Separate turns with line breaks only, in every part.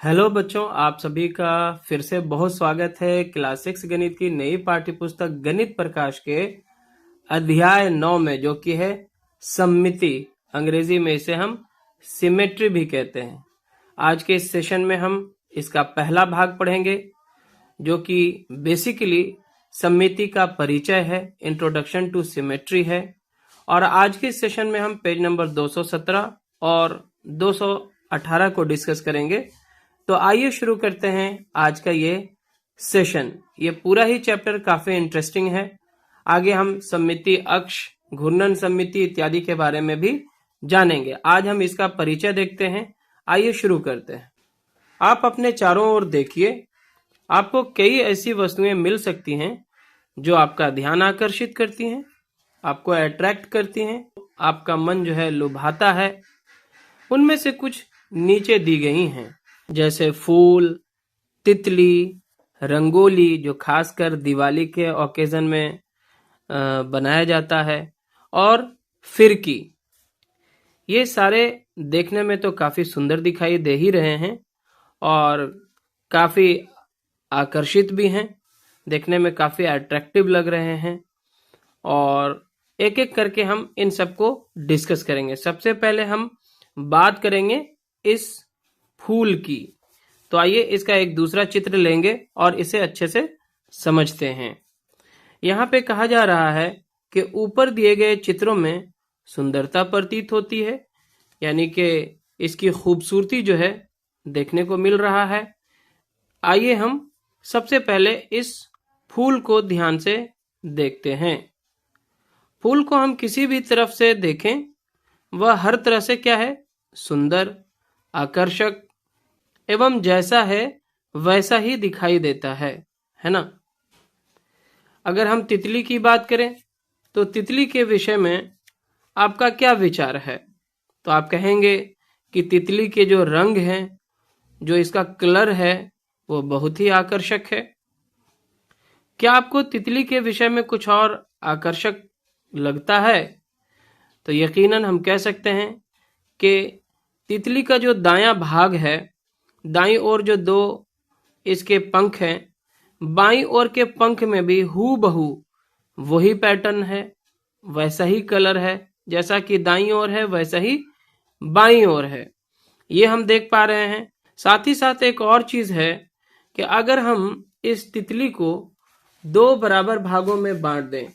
Hello बच्चों, आप सभी का फिर से बहुत स्वागत है क्लास 6 गणित की नई पाठ्य पुस्तक गणित प्रकाश के अध्याय 9 में, जो कि है सममिति। अंग्रेजी में इसे हम सिमेट्री भी कहते हैं। आज के इस सेशन में हम इसका पहला भाग पढ़ेंगे, जो कि बेसिकली सममिति का परिचय है, इंट्रोडक्शन टू सिमेट्री है। और आज के इस सेशन में हम पेज नंबर 217 और 218 को डिस्कस करेंगे। तो आइए शुरू करते हैं आज का ये सेशन। ये पूरा ही चैप्टर काफी इंटरेस्टिंग है। आगे हम सममिति अक्ष, घूर्णन सममिति इत्यादि के बारे में भी जानेंगे। आज हम इसका परिचय देखते हैं। आइए शुरू करते हैं। आप अपने चारों ओर देखिए, आपको कई ऐसी वस्तुएं मिल सकती हैं जो आपका ध्यान आकर्षित करती हैं, आपको अट्रैक्ट करती हैं, आपका मन जो है लुभाता है। उनमें से कुछ नीचे दी गई हैं, जैसे फूल, तितली, रंगोली जो खासकर दिवाली के ओकेजन में बनाया जाता है, और फिरकी। ये सारे देखने में तो काफी सुंदर दिखाई दे ही रहे हैं और काफी आकर्षित भी हैं, देखने में काफी अट्रैक्टिव लग रहे हैं। और एक एक करके हम इन सबको डिस्कस करेंगे। सबसे पहले हम बात करेंगे इस फूल की। तो आइए इसका एक दूसरा चित्र लेंगे और इसे अच्छे से समझते हैं। यहाँ पे कहा जा रहा है कि ऊपर दिए गए चित्रों में सुंदरता प्रतीत होती है, यानी कि इसकी खूबसूरती जो है देखने को मिल रहा है। आइए हम सबसे पहले इस फूल को ध्यान से देखते हैं। फूल को हम किसी भी तरफ से देखें, वह हर तरह से क्या है, सुंदर, आकर्षक एवं जैसा है वैसा ही दिखाई देता है ना। अगर हम तितली की बात करें तो तितली के विषय में आपका क्या विचार है? तो आप कहेंगे कि तितली के जो रंग हैं, जो इसका कलर है, वो बहुत ही आकर्षक है। क्या आपको तितली के विषय में कुछ और आकर्षक लगता है? तो यकीनन हम कह सकते हैं कि तितली का जो दायां भाग है, दाईं ओर जो दो इसके पंख हैं, बाईं ओर के पंख में भी हूबहू वही पैटर्न है, वैसा ही कलर है, जैसा कि दाईं ओर है वैसा ही बाईं ओर है। ये हम देख पा रहे हैं। साथ ही साथ एक और चीज है कि अगर हम इस तितली को दो बराबर भागों में बांट दें,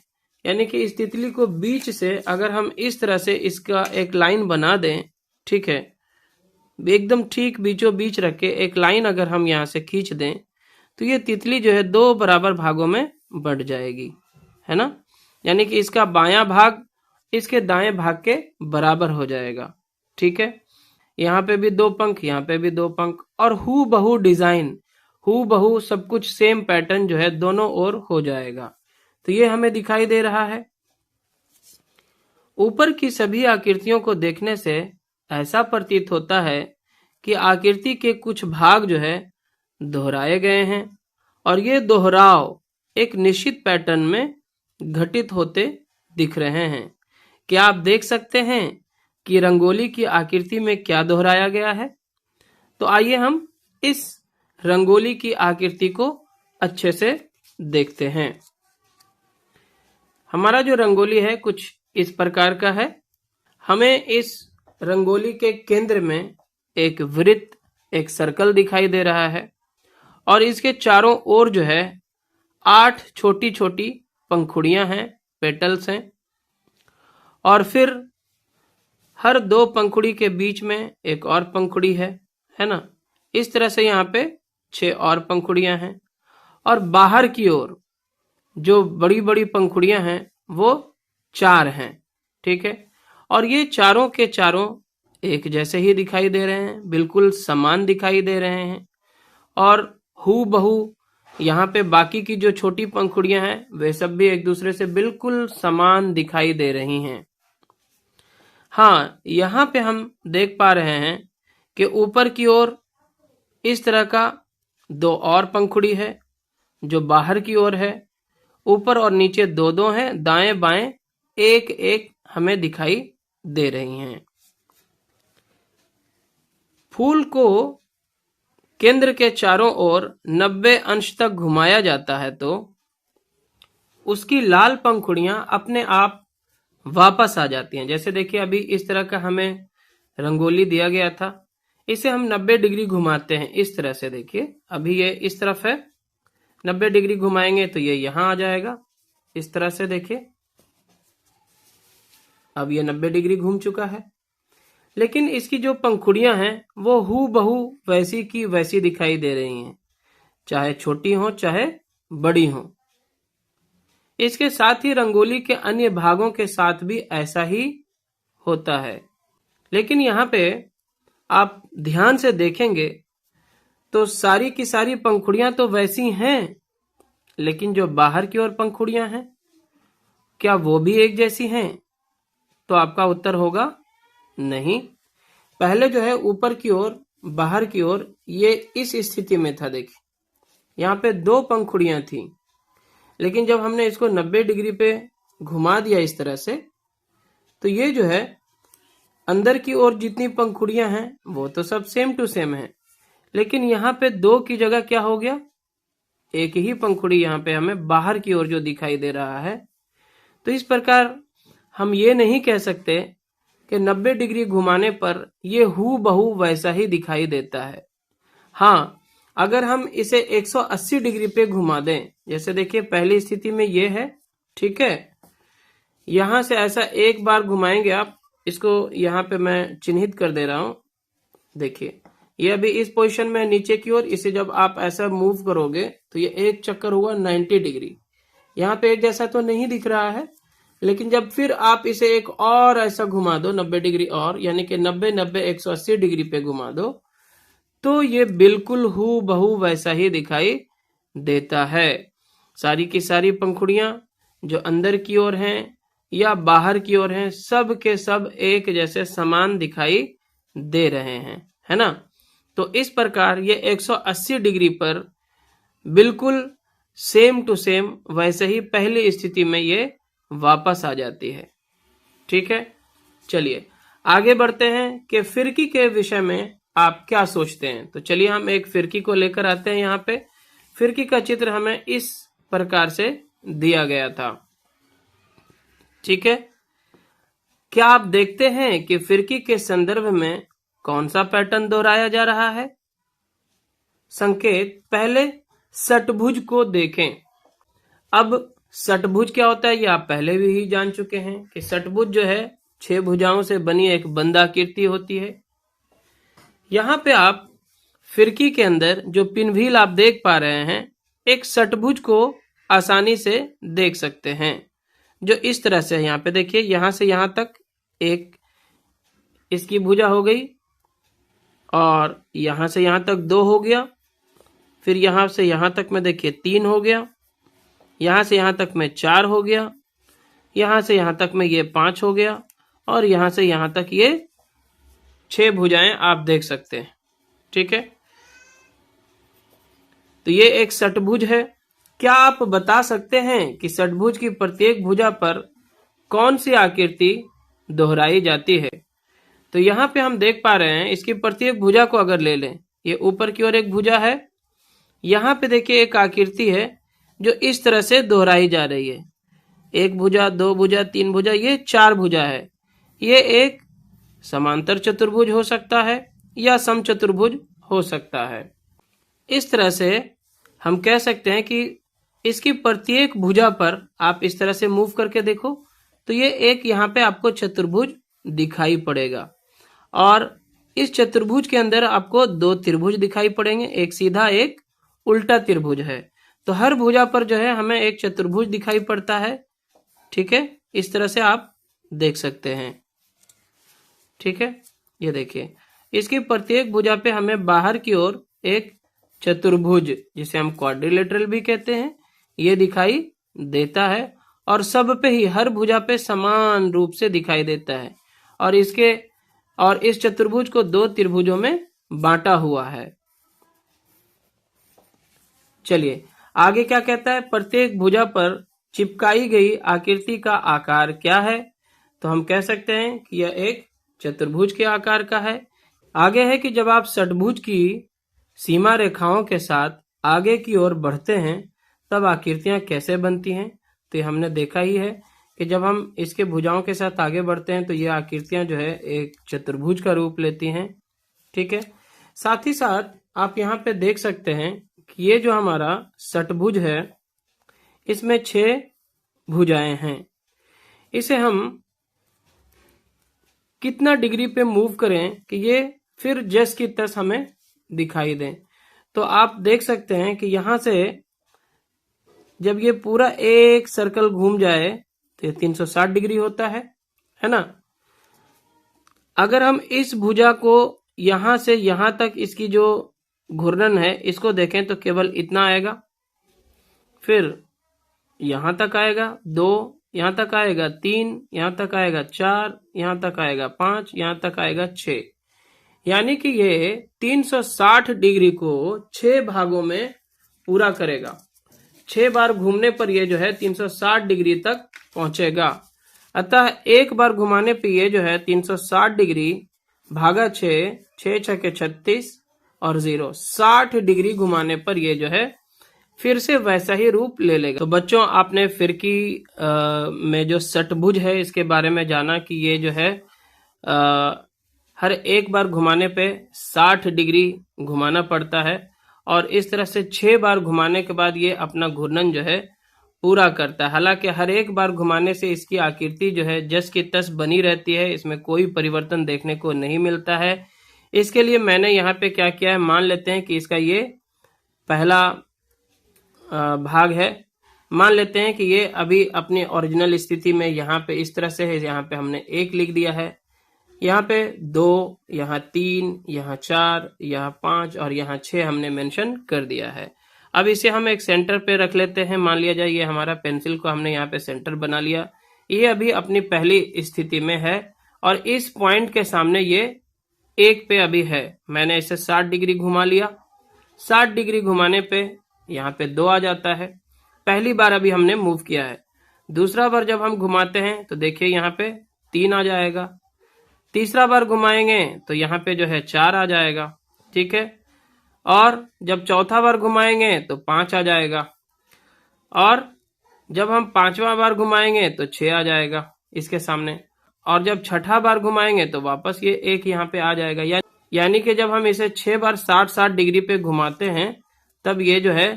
यानी कि इस तितली को बीच से अगर हम इस तरह से इसका एक लाइन बना दें, ठीक है, एकदम ठीक बीचों बीच रख के एक लाइन अगर हम यहाँ से खींच दें, तो ये तितली जो है दो बराबर भागों में बंट जाएगी, है ना। यानी कि इसका बायां भाग इसके दाएं भाग के बराबर हो जाएगा। ठीक है, यहाँ पे भी दो पंख, यहाँ पे भी दो पंख, और हू बहू डिजाइन, हू बहू सब कुछ सेम पैटर्न जो है दोनों ओर हो जाएगा। तो ये हमें दिखाई दे रहा है। ऊपर की सभी आकृतियों को देखने से ऐसा प्रतीत होता है कि आकृति के कुछ भाग जो है दोहराए गए हैं, और ये दोहराव एक निश्चित पैटर्न में घटित होते दिख रहे हैं। क्या आप देख सकते हैं कि रंगोली की आकृति में क्या दोहराया गया है? तो आइए हम इस रंगोली की आकृति को अच्छे से देखते हैं। हमारा जो रंगोली है कुछ इस प्रकार का है। हमें इस रंगोली के केंद्र में एक वृत्त, एक सर्कल दिखाई दे रहा है, और इसके चारों ओर जो है 8 छोटी छोटी पंखुड़ियां हैं, पेटल्स हैं, और फिर हर दो पंखुड़ी के बीच में एक और पंखुड़ी है ना। इस तरह से यहाँ पे 6 और पंखुड़ियां हैं, और बाहर की ओर जो बड़ी बड़ी पंखुड़ियां हैं वो 4 हैं। ठीक है, और ये चारों के चारों एक जैसे ही दिखाई दे रहे हैं, बिल्कुल समान दिखाई दे रहे हैं, और हू बहू यहाँ पे बाकी की जो छोटी पंखुड़ियां हैं वे सब भी एक दूसरे से बिल्कुल समान दिखाई दे रही हैं। हाँ, यहाँ पे हम देख पा रहे हैं कि ऊपर की ओर इस तरह का 2 और पंखुड़ी है जो बाहर की ओर है, ऊपर और नीचे 2 हैं, दाएं बाएं एक एक हमें दिखाई दे रही हैं। फूल को केंद्र के चारों ओर 90 अंश तक घुमाया जाता है तो उसकी लाल पंखुड़ियां अपने आप वापस आ जाती हैं। जैसे देखिए अभी इस तरह का हमें रंगोली दिया गया था, इसे हम 90 डिग्री घुमाते हैं इस तरह से। देखिए अभी ये इस तरफ है, 90 डिग्री घुमाएंगे तो ये यहां आ जाएगा इस तरह से। देखिए अब ये 90 डिग्री घूम चुका है, लेकिन इसकी जो पंखुड़ियां हैं वो हूबहू वैसी की वैसी दिखाई दे रही हैं, चाहे छोटी हो चाहे बड़ी हो। इसके साथ ही रंगोली के अन्य भागों के साथ भी ऐसा ही होता है। लेकिन यहाँ पे आप ध्यान से देखेंगे तो सारी की सारी पंखुड़ियां तो वैसी हैं, लेकिन जो बाहर की ओर पंखुड़ियां हैं क्या वो भी एक जैसी हैं? तो आपका उत्तर होगा नहीं। पहले जो है ऊपर की ओर बाहर की ओर ये इस स्थिति में था। देखिए यहाँ पे 2 पंखुड़ियां थी, लेकिन जब हमने इसको 90 डिग्री पे घुमा दिया इस तरह से, तो ये जो है अंदर की ओर जितनी पंखुड़ियां हैं वो तो सब सेम टू सेम है, लेकिन यहाँ पे 2 की जगह क्या हो गया, एक ही पंखुड़ी यहाँ पे हमें बाहर की ओर जो दिखाई दे रहा है। तो इस प्रकार हम ये नहीं कह सकते कि 90 डिग्री घुमाने पर ये हूबहू वैसा ही दिखाई देता है। हाँ, अगर हम इसे 180 डिग्री पे घुमा दें, जैसे देखिए पहली स्थिति में ये है, ठीक है, यहां से ऐसा एक बार घुमाएंगे आप इसको, यहाँ पे मैं चिन्हित कर दे रहा हूं। देखिए ये अभी इस पोजीशन में नीचे की ओर, इसे जब आप ऐसा मूव करोगे तो ये एक चक्कर हुआ 90 डिग्री। यहाँ पे एक जैसा तो नहीं दिख रहा है, लेकिन जब फिर आप इसे एक और ऐसा घुमा दो 90 डिग्री और, यानी कि 90 90 180 डिग्री पे घुमा दो, तो ये बिल्कुल हूबहू वैसा ही दिखाई देता है। सारी की सारी पंखुड़ियां जो अंदर की ओर हैं या बाहर की ओर हैं, सब के सब एक जैसे समान दिखाई दे रहे हैं, है ना। तो इस प्रकार ये 180 डिग्री पर बिल्कुल सेम टू सेम वैसे ही पहली स्थिति में ये वापस आ जाती है। ठीक है, चलिए आगे बढ़ते हैं कि फिरकी के विषय में आप क्या सोचते हैं। तो चलिए हम एक फिरकी को लेकर आते हैं। यहाँ पे फिरकी का चित्र हमें इस प्रकार से दिया गया था। ठीक है, क्या आप देखते हैं कि फिरकी के संदर्भ में कौन सा पैटर्न दोहराया जा रहा है? संकेत, पहले षटभुज को देखें। अब षटभुज क्या होता है ये आप पहले भी ही जान चुके हैं कि षटभुज जो है 6 भुजाओं से बनी एक बंदाकृति होती है। यहां पे आप फिरकी के अंदर जो पिनव्हील आप देख पा रहे हैं, एक षटभुज को आसानी से देख सकते हैं, जो इस तरह से है। यहाँ पे देखिए, यहां से यहां तक एक इसकी भुजा हो गई, और यहां से यहां तक 2 हो गया, फिर यहां से यहां तक में देखिए 3 हो गया, यहां से यहां तक में 4 हो गया, यहां से यहां तक में ये 5 हो गया, और यहां से यहां तक ये 6 भुजाएं आप देख सकते हैं। ठीक है, तो ये एक षटभुज है। क्या आप बता सकते हैं कि षटभुज की प्रत्येक भुजा पर कौन सी आकृति दोहराई जाती है? तो यहाँ पे हम देख पा रहे हैं, इसकी प्रत्येक भुजा को अगर ले लें, ये ऊपर की ओर एक भुजा है, यहाँ पे देखिए एक आकृति है जो इस तरह से दोहराई जा रही है। 1 भुजा, 2 भुजा, 3 भुजा, ये 4 भुजा है। ये एक समांतर चतुर्भुज हो सकता है या समचतुर्भुज हो सकता है। इस तरह से हम कह सकते हैं कि इसकी प्रत्येक भुजा पर आप इस तरह से मूव करके देखो तो ये एक यहाँ पे आपको चतुर्भुज दिखाई पड़ेगा, और इस चतुर्भुज के अंदर आपको 2 त्रिभुज दिखाई पड़ेंगे, एक सीधा एक उल्टा त्रिभुज है। तो हर भुजा पर जो है हमें एक चतुर्भुज दिखाई पड़ता है। ठीक है, इस तरह से आप देख सकते हैं। ठीक है, ये देखिए, इसकी प्रत्येक भुजा पे हमें बाहर की ओर एक चतुर्भुज, जिसे हम क्वाड्रिलेटरल भी कहते हैं, ये दिखाई देता है, और सब पे ही हर भुजा पे समान रूप से दिखाई देता है, और इस चतुर्भुज को 2 त्रिभुजों में बांटा हुआ है। चलिए आगे क्या कहता है, प्रत्येक भुजा पर चिपकाई गई आकृति का आकार क्या है? तो हम कह सकते हैं कि यह एक चतुर्भुज के आकार का है। आगे है कि जब आप षटभुज की सीमा रेखाओं के साथ आगे की ओर बढ़ते हैं तब आकृतियां कैसे बनती हैं। तो ये हमने देखा ही है कि जब हम इसके भुजाओं के साथ आगे बढ़ते हैं तो ये आकृतियां जो है एक चतुर्भुज का रूप लेती हैं। ठीक है, साथ ही साथ आप यहाँ पे देख सकते हैं कि ये जो हमारा षटभुज है इसमें 6 भुजाएं हैं। इसे हम कितना डिग्री पे मूव करें कि ये फिर जस की तस हमें दिखाई दें। तो आप देख सकते हैं कि यहां से जब ये पूरा एक सर्कल घूम जाए तो ये 360 डिग्री होता है ना। अगर हम इस भुजा को यहां से यहां तक इसकी जो घूर्णन है इसको देखें तो केवल इतना आएगा, फिर यहां तक आएगा 2, यहां तक आएगा 3, यहां तक आएगा 4, यहां तक आएगा 5, यहां तक आएगा 6। यानी कि ये 360 डिग्री को 6 भागों में पूरा करेगा। 6 बार घूमने पर ये जो है 360 डिग्री तक पहुंचेगा। अतः एक बार घुमाने पे ये जो है 360 डिग्री भागा 6, 6 छके 36 और 0, 60 डिग्री घुमाने पर ये जो है फिर से वैसा ही रूप ले लेगा। तो बच्चों आपने फिरकी में जो षटभुज है इसके बारे में जाना कि ये जो है हर एक बार घुमाने पे 60 डिग्री घुमाना पड़ता है और इस तरह से 6 बार घुमाने के बाद ये अपना घूर्णन जो है पूरा करता है। हालांकि हर एक बार घुमाने से इसकी आकृति जो है जस की तस बनी रहती है, इसमें कोई परिवर्तन देखने को नहीं मिलता है। इसके लिए मैंने यहाँ पे क्या किया है, मान लेते हैं कि इसका ये पहला भाग है। मान लेते हैं कि ये अभी अपनी ओरिजिनल स्थिति में यहाँ पे इस तरह से है। यहाँ पे हमने 1 लिख दिया है, यहाँ पे 2, यहाँ 3, यहाँ 4, यहाँ 5 और यहाँ 6 हमने मेंशन कर दिया है। अब इसे हम एक सेंटर पे रख लेते हैं। मान लिया जाए ये हमारा पेंसिल को हमने यहाँ पे सेंटर बना लिया। ये अभी अपनी पहली स्थिति में है और इस पॉइंट के सामने ये 1 पे अभी है। मैंने इसे 60 डिग्री घुमा लिया। 60 डिग्री घुमाने पे यहाँ पे 2 आ जाता है। पहली बार अभी हमने मूव किया है। दूसरा बार जब हम घुमाते हैं तो देखिए यहाँ पे 3 आ जाएगा। तीसरा बार घुमाएंगे तो यहाँ पे जो है 4 आ जाएगा। ठीक है, और जब चौथा बार घुमाएंगे तो 5 आ जाएगा और जब हम 5वां बार घुमाएंगे तो 6 आ जाएगा इसके सामने और जब छठा बार घुमाएंगे तो वापस ये 1 यहाँ पे आ जाएगा। यानी कि जब हम इसे 6 बार 60-60 डिग्री पे घुमाते हैं तब ये जो है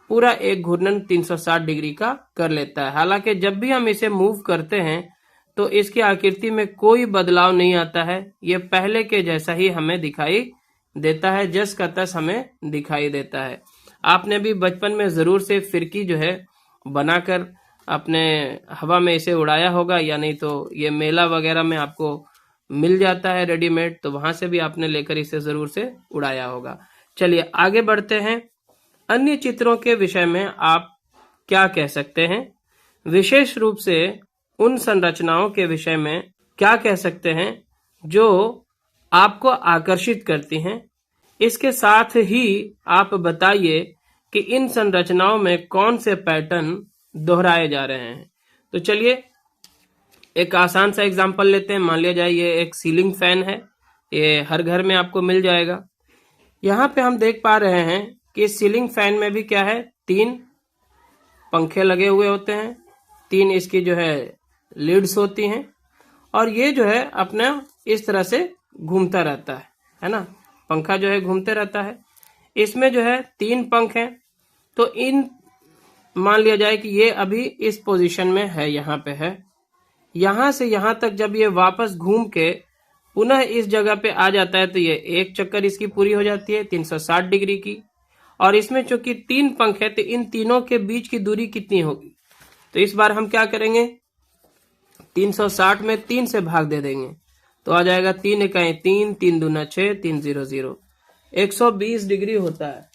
पूरा एक घूर्णन 360 डिग्री का कर लेता है। हालांकि जब भी हम इसे मूव करते हैं तो इसकी आकृति में कोई बदलाव नहीं आता है। ये पहले के जैसा ही हमें दिखाई देता है, जस का तस हमें दिखाई देता है। आपने भी बचपन में जरूर से फिरकी जो है बनाकर अपने हवा में इसे उड़ाया होगा, या नहीं तो ये मेला वगैरह में आपको मिल जाता है रेडीमेड, तो वहां से भी आपने लेकर इसे जरूर से उड़ाया होगा। चलिए आगे बढ़ते हैं। अन्य चित्रों के विषय में आप क्या कह सकते हैं? विशेष रूप से उन संरचनाओं के विषय में क्या कह सकते हैं जो आपको आकर्षित करती हैं? इसके साथ ही आप बताइए कि इन संरचनाओं में कौन से पैटर्न दोहराए जा रहे हैं। तो चलिए एक आसान सा एग्जांपल लेते हैं। मान लिया जाए ये एक सीलिंग फैन है, ये हर घर में आपको मिल जाएगा। यहाँ पे हम देख पा रहे हैं कि सीलिंग फैन में भी क्या है, 3 पंखे लगे हुए होते हैं, 3 इसकी जो है लीड्स होती हैं और ये जो है अपना इस तरह से घूमता रहता है ना। पंखा जो है घूमते रहता है। इसमें जो है 3 पंख हैं। तो इन मान लिया जाए कि ये अभी इस पोजीशन में है, यहाँ पे है। यहां से यहां तक जब ये वापस घूम के पुनः इस जगह पे आ जाता है तो ये एक चक्कर इसकी पूरी हो जाती है 360 डिग्री की। और इसमें चूंकि 3 पंख है तो इन तीनों के बीच की दूरी कितनी होगी? तो इस बार हम क्या करेंगे, 360 में 3 से भाग दे देंगे तो आ जाएगा 3 इकाई 3, 3 दूना 6, 3 0 0, 120 डिग्री होता है।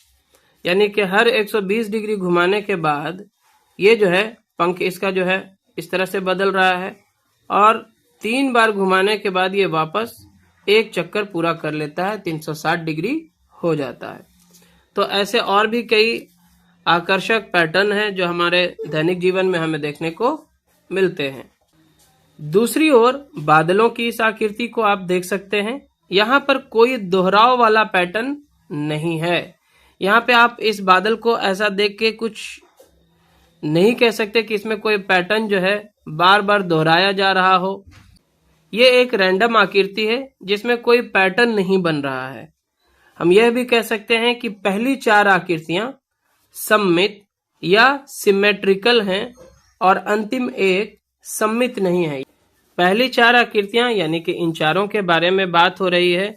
यानी कि हर 120 डिग्री घुमाने के बाद ये जो है पंख इसका जो है इस तरह से बदल रहा है और 3 बार घुमाने के बाद ये वापस एक चक्कर पूरा कर लेता है, 360 डिग्री हो जाता है। तो ऐसे और भी कई आकर्षक पैटर्न हैं जो हमारे दैनिक जीवन में हमें देखने को मिलते हैं। दूसरी ओर बादलों की इस आकृति को आप देख सकते हैं। यहाँ पर कोई दोहराव वाला पैटर्न नहीं है। यहाँ पे आप इस बादल को ऐसा देख के कुछ नहीं कह सकते कि इसमें कोई पैटर्न जो है बार बार दोहराया जा रहा हो। ये एक रैंडम आकृति है जिसमें कोई पैटर्न नहीं बन रहा है। हम यह भी कह सकते हैं कि पहली 4 आकृतियां सममित या सिमेट्रिकल हैं और अंतिम एक सममित नहीं है। पहली 4 आकृतियां यानी कि इन चारों के बारे में बात हो रही है।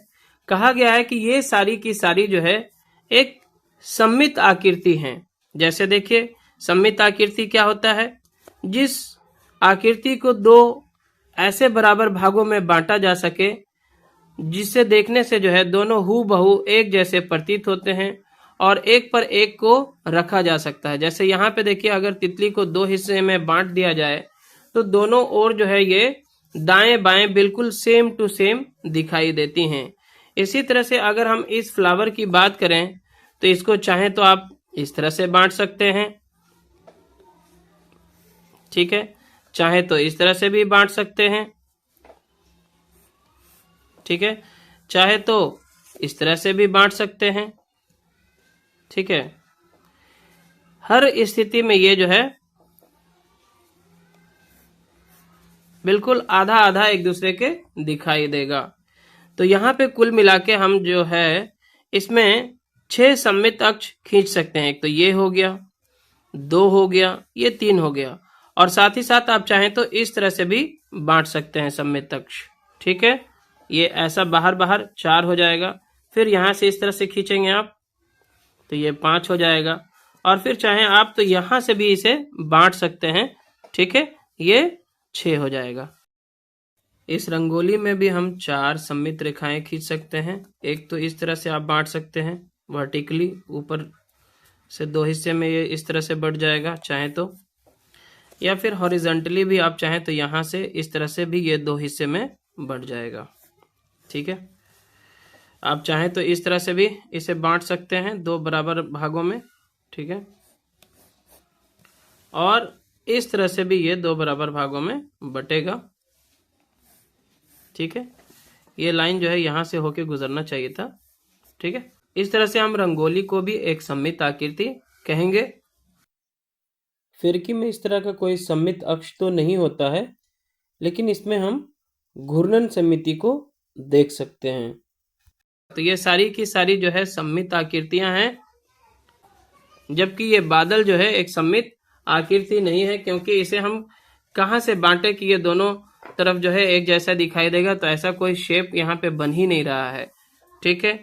कहा गया है कि ये सारी की सारी जो है एक सममित आकृति हैं। जैसे देखिए, सममित आकृति क्या होता है? जिस आकृति को 2 ऐसे बराबर भागों में बांटा जा सके जिससे देखने से जो है दोनों हूबहू एक जैसे प्रतीत होते हैं और एक पर एक को रखा जा सकता है। जैसे यहाँ पे देखिए, अगर तितली को 2 हिस्से में बांट दिया जाए तो दोनों ओर जो है ये दाएं बाएं बिल्कुल सेम टू सेम दिखाई देती हैं। इसी तरह से अगर हम इस फ्लावर की बात करें तो इसको चाहे तो आप इस तरह से बांट सकते हैं, ठीक है, चाहे तो इस तरह से भी बांट सकते हैं, ठीक है, चाहे तो इस तरह से भी बांट सकते हैं, ठीक है। हर स्थिति में ये जो है बिल्कुल आधा आधा एक दूसरे के दिखाई देगा। तो यहाँ पे कुल मिला के हम जो है इसमें 6 सममित अक्ष खींच सकते हैं। एक तो ये हो गया, 2 हो गया, ये 3 हो गया, और साथ ही साथ आप चाहें तो इस तरह से भी बांट सकते हैं सममित अक्ष, ठीक है। ये ऐसा बाहर बाहर 4 हो जाएगा। फिर यहाँ से इस तरह से खींचेंगे आप तो ये 5 हो जाएगा, और फिर चाहें आप तो यहाँ से भी इसे बांट सकते हैं, ठीक है, ये 6 हो जाएगा। इस रंगोली में भी हम 4 सममित रेखाएं खींच सकते हैं। एक तो इस तरह से आप बांट सकते हैं वर्टिकली, ऊपर से 2 हिस्से में ये इस तरह से बढ़ जाएगा चाहे तो, या फिर हॉरिजॉन्टली भी आप चाहें तो यहाँ से इस तरह से भी ये 2 हिस्से में बढ़ जाएगा, ठीक है। आप चाहें तो इस तरह से भी इसे बांट सकते हैं 2 बराबर भागों में, ठीक है, और इस तरह से भी ये 2 बराबर भागों में बटेगा, ठीक है। ये लाइन जो है यहां से होके गुजरना चाहिए था, ठीक है। इस तरह से हम रंगोली को भी एक सममित आकृति कहेंगे। फिरकी में इस तरह का कोई सममित अक्ष तो नहीं होता है, लेकिन इसमें हम घूर्णन समिति को देख सकते हैं। तो ये सारी की सारी जो है सममित आकृतियां हैं, जबकि ये बादल जो है एक सममित आकृति नहीं है, क्योंकि इसे हम कहां से बांटे कि ये दोनों तरफ जो है एक जैसा दिखाई देगा। तो ऐसा कोई शेप यहाँ पे बन ही नहीं रहा है, ठीक है।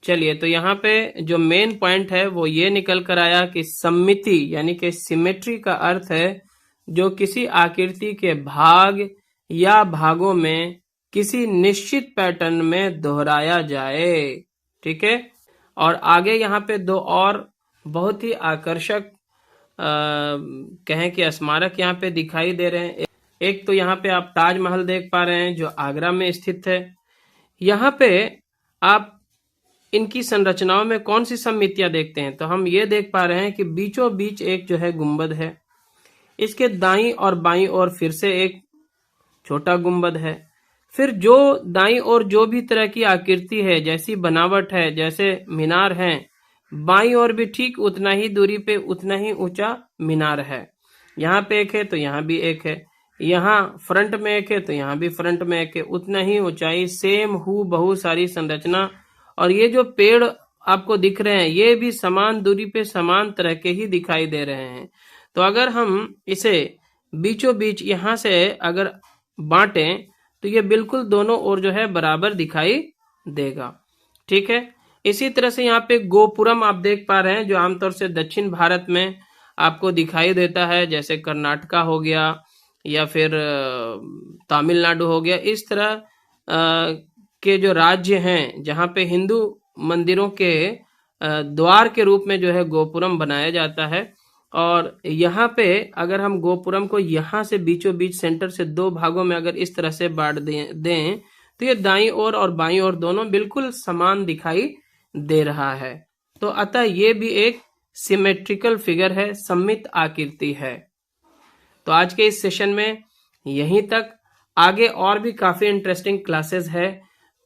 चलिए, तो यहाँ पे जो मेन पॉइंट है वो ये निकल कर आया कि सममिति यानी कि सिमेट्री का अर्थ है जो किसी आकृति के भाग या भागों में किसी निश्चित पैटर्न में दोहराया जाए, ठीक है। और आगे यहाँ पे 2 और बहुत ही आकर्षक कहें कि स्मारक यहाँ पे दिखाई दे रहे हैं। एक तो यहाँ पे आप ताजमहल देख पा रहे हैं जो आगरा में स्थित है। यहाँ पे आप इनकी संरचनाओं में कौन सी सममितियां देखते हैं? तो हम ये देख पा रहे हैं कि बीचों बीच एक जो है गुंबद है, इसके दाईं और बाईं ओर फिर से एक छोटा गुंबद है। फिर जो दाईं ओर जो भी तरह की आकृति है, जैसी बनावट है, जैसे मीनार है, बाईं ओर भी ठीक उतना ही दूरी पे उतना ही ऊंचा मीनार है। यहाँ पे एक है तो यहाँ भी एक है, यहाँ फ्रंट में एक है तो यहाँ भी फ्रंट में एक है, उतना ही ऊंचाई, सेम हूबहू सारी संरचना। और ये जो पेड़ आपको दिख रहे हैं ये भी समान दूरी पे समान तरह के ही दिखाई दे रहे हैं। तो अगर हम इसे बीचों बीच यहाँ से अगर बांटें तो ये बिल्कुल दोनों ओर जो है बराबर दिखाई देगा, ठीक है। इसी तरह से यहाँ पे गोपुरम आप देख पा रहे हैं जो आमतौर से दक्षिण भारत में आपको दिखाई देता है, जैसे कर्नाटका हो गया या फिर तमिलनाडु हो गया। इस तरह के जो राज्य हैं जहाँ पे हिंदू मंदिरों के द्वार के रूप में जो है गोपुरम बनाया जाता है। और यहाँ पे अगर हम गोपुरम को यहाँ से बीचों बीच सेंटर से 2 भागों में अगर इस तरह से बांट दें तो ये दाईं ओर और बाईं ओर दोनों बिल्कुल समान दिखाई दे रहा है। तो अतः ये भी एक सिमेट्रिकल फिगर है, सममित आकृति है। तो आज के इस सेशन में यहीं तक, आगे और भी काफी इंटरेस्टिंग क्लासेस है।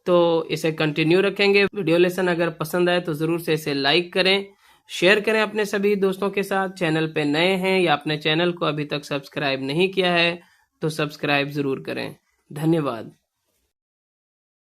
तो इसे कंटिन्यू रखेंगे। वीडियो लेसन अगर पसंद आए तो जरूर से इसे लाइक करें, शेयर करें अपने सभी दोस्तों के साथ। चैनल पे नए हैं या अपने चैनल को अभी तक सब्सक्राइब नहीं किया है तो सब्सक्राइब जरूर करें। धन्यवाद।